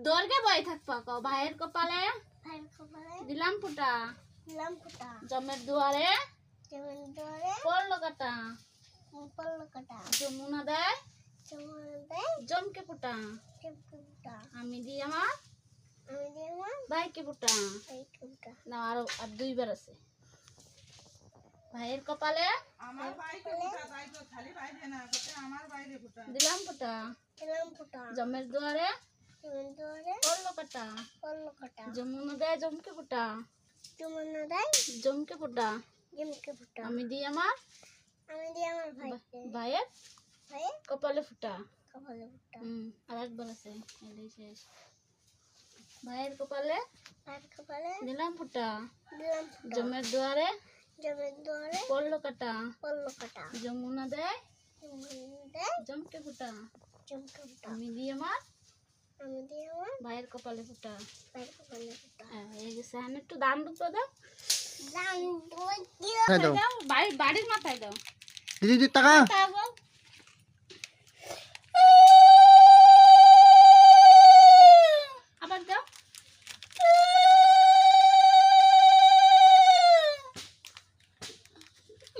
দরগে বই থাকবা কও ভাইয়ের কপালে দিলাম ফুটা জমের দুয়ারে পড়লো কাটা যমুনা দেয় জমকে ফুটা আমি দিই আমার ভাইকে ফুটা না আর দুইবার আছে ভাইয়ের কপালে দিলাম ফুটা জমের দুয়ারে পড়লো কাটা যমুনা দেয় জমকে ফুটা জমকে ফুটা আমি দিই আমার ভাইয়ের কপালে ফুটা আর একবার আছে এটাই শেষ ভাইয়ের কপালে দিলাম ফুটা জমের দুয়ারে পড়লো কাটা যমুনা দেয় জমকে ফুটা আমি দিই আমার ভাইয়ের কপালে ফুটা হয়ে গেছে আমি একটু দাম দুটো দাও বাড়ির মাথায় দাও দিদি টাকা আবার দাও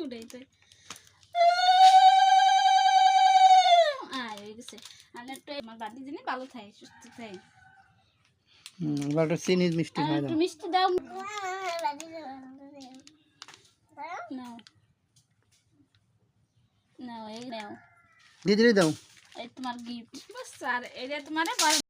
উড়াই তো হয়ে গেছে আমি একটু আমার বাড়ির জিনিস ভালো থাকে সুস্থ থাকে চিনি মিষ্টি একটু মিষ্টি দাও নাও নাও এই নাও দিদি দাও এই তোমার গিফট বাস আর এটা তোমার